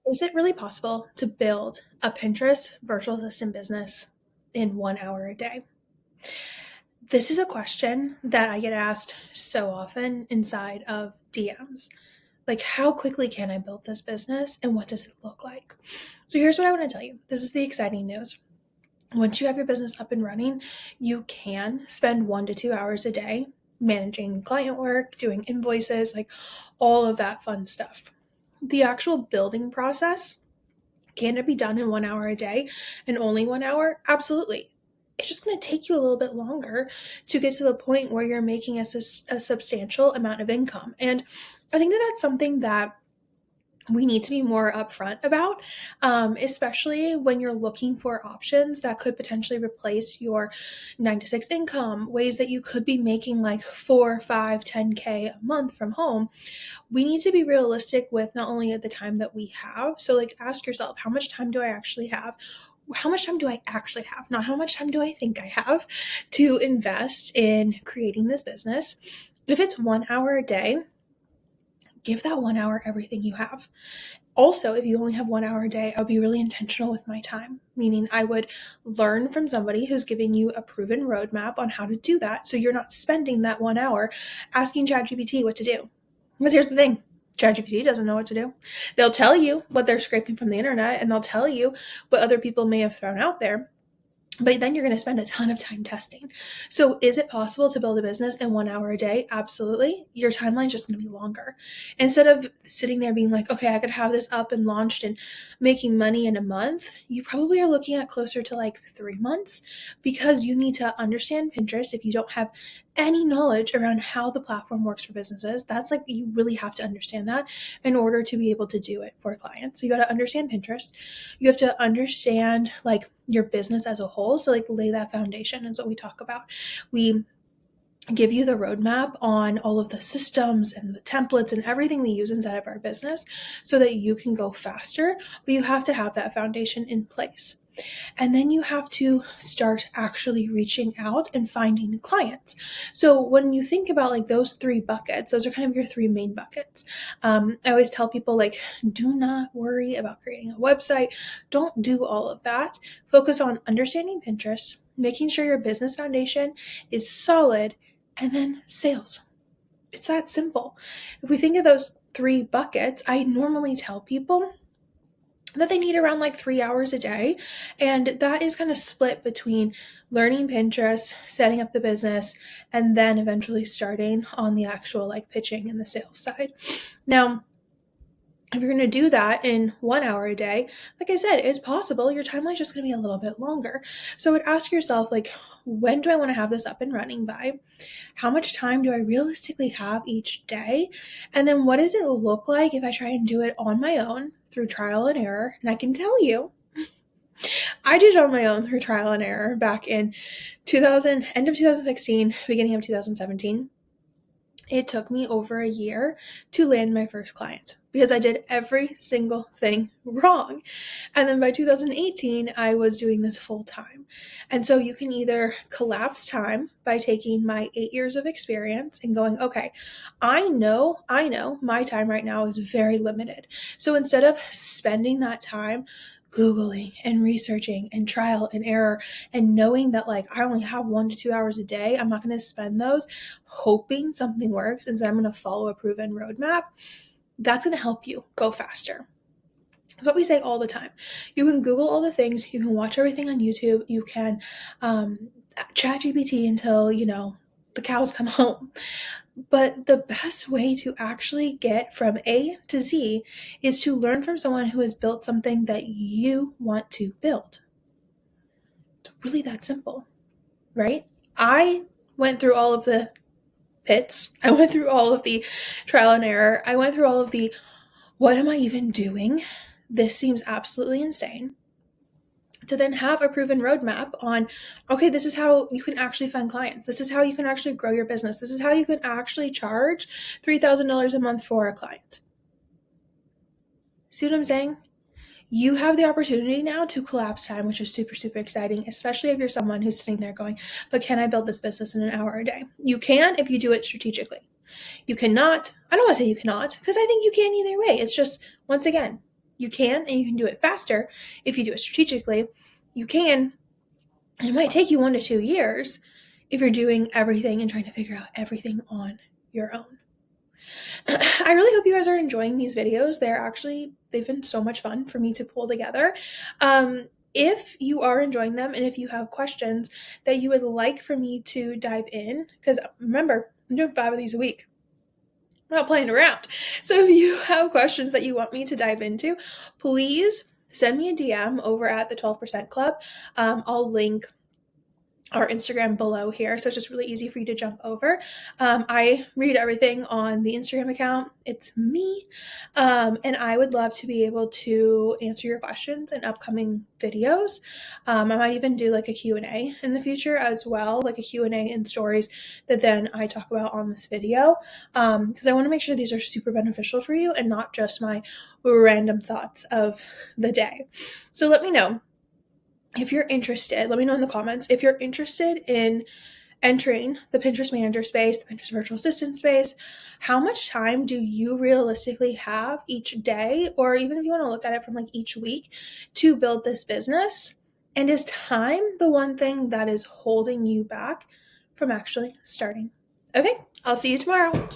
Is it really possible to build a Pinterest virtual assistant business in 1 hour a day? This is a question that I get asked so often inside of DMs. Like, how quickly can I build this business and what does it look like? So, here's what I want to tell you. This is the exciting news. Once you have your business up and running, you can spend 1 to 2 hours a day managing client work, doing invoices, like all of that fun stuff. The actual building process, can it be done in 1 hour a day and only 1 hour? Absolutely. It's just going to take you a little bit longer to get to the point where you're making a substantial amount of income. And I think that that's something that we need to be more upfront about, especially when you're looking for options that could potentially replace your 9 to 6 income, ways that you could be making like 4, 5, 10K a month from home. We need to be realistic with not only the time that we have. So, like, ask yourself, how much time do I actually have? How much time do I actually have? Not how much time do I think I have to invest in creating this business. If it's 1 hour a day, give that 1 hour everything you have. Also, if you only have 1 hour a day, I would be really intentional with my time, meaning I would learn from somebody who's giving you a proven roadmap on how to do that. So you're not spending that 1 hour asking ChatGPT what to do. Because here's the thing, ChatGPT doesn't know what to do. They'll tell you what they're scraping from the internet and they'll tell you what other people may have thrown out there. But then you're going to spend a ton of time testing. So is it possible to build a business in 1 hour a day? Absolutely. Your timeline's just going to be longer. Instead of sitting there being like, okay, I could have this up and launched and making money in a month, you probably are looking at closer to like 3 months, because you need to understand Pinterest. If you don't have any knowledge around how the platform works for businesses, that's like, you really have to understand that in order to be able to do it for clients. So you got to understand Pinterest. You have to understand like your business as a whole. So like, lay that foundation is what we talk about. We give you the roadmap on all of the systems and the templates and everything we use inside of our business so that you can go faster, but you have to have that foundation in place. And then you have to start actually reaching out and finding clients. So when you think about like those 3 buckets, those are kind of your 3 main buckets. I always tell people, like, do not worry about creating a website. Don't do all of that. Focus on understanding Pinterest, making sure your business foundation is solid, and then sales. It's that simple. If we think of those 3 buckets, I normally tell people that they need around like 3 hours a day. And that is kind of split between learning Pinterest, setting up the business, and then eventually starting on the actual like pitching and the sales side. Now, if you're going to do that in 1 hour a day, like I said, it's possible your timeline's just going to be a little bit longer. So I would ask yourself, like, when do I want to have this up and running by? How much time do I realistically have each day? And then what does it look like if I try and do it on my own through trial and error? And I can tell you, I did it on my own through trial and error back in end of 2016, beginning of 2017. It took me over a year to land my first client because I did every single thing wrong. And then by 2018, I was doing this full time. And so you can either collapse time by taking my 8 years of experience and going, okay, I know my time right now is very limited. So instead of spending that time Googling and researching and trial and error and knowing that like I only have 1 to 2 hours a day, I'm not going to spend those hoping something works. Instead, I'm going to follow a proven roadmap. That's going to help you go faster. That's what we say all the time. You can Google all the things. You can watch everything on YouTube. You can chat GPT until, the cows come home. But the best way to actually get from A to Z is to learn from someone who has built something that you want to build. It's really that simple, right? I went through all of the pits. I went through all of the trial and error. I went through all of the, what am I even doing? This seems absolutely insane. To then have a proven roadmap on, okay, this is how you can actually find clients. This is how you can actually grow your business. This is how you can actually charge $3,000 a month for a client. See what I'm saying? You have the opportunity now to collapse time, which is super, super exciting, especially if you're someone who's sitting there going, but can I build this business in 1 hour a day? You can if you do it strategically. You cannot, I don't want to say you cannot, because I think you can either way. It's just, once again, You can, and you can do it faster if you do it strategically. You can, and it might take you 1 to 2 years if you're doing everything and trying to figure out everything on your own. I really hope you guys are enjoying these videos. They've been so much fun for me to pull together. If you are enjoying them and if you have questions that you would like for me to dive in, because remember, I'm doing 5 of these a week. I'm not playing around. So if you have questions that you want me to dive into, please send me a DM over at the 12% Club. I'll link our Instagram below here, so it's just really easy for you to jump over. I read everything on the Instagram account. It's me, and I would love to be able to answer your questions in upcoming videos. I might even do like a Q&A in the future as well, like a Q&A and stories that then I talk about on this video, because I want to make sure these are super beneficial for you and not just my random thoughts of the day. So let me know. If you're interested, let me know in the comments. If you're interested in entering the Pinterest manager space, the Pinterest virtual assistant space, how much time do you realistically have each day, or even if you want to look at it from like each week, to build this business? And is time the one thing that is holding you back from actually starting? Okay, I'll see you tomorrow.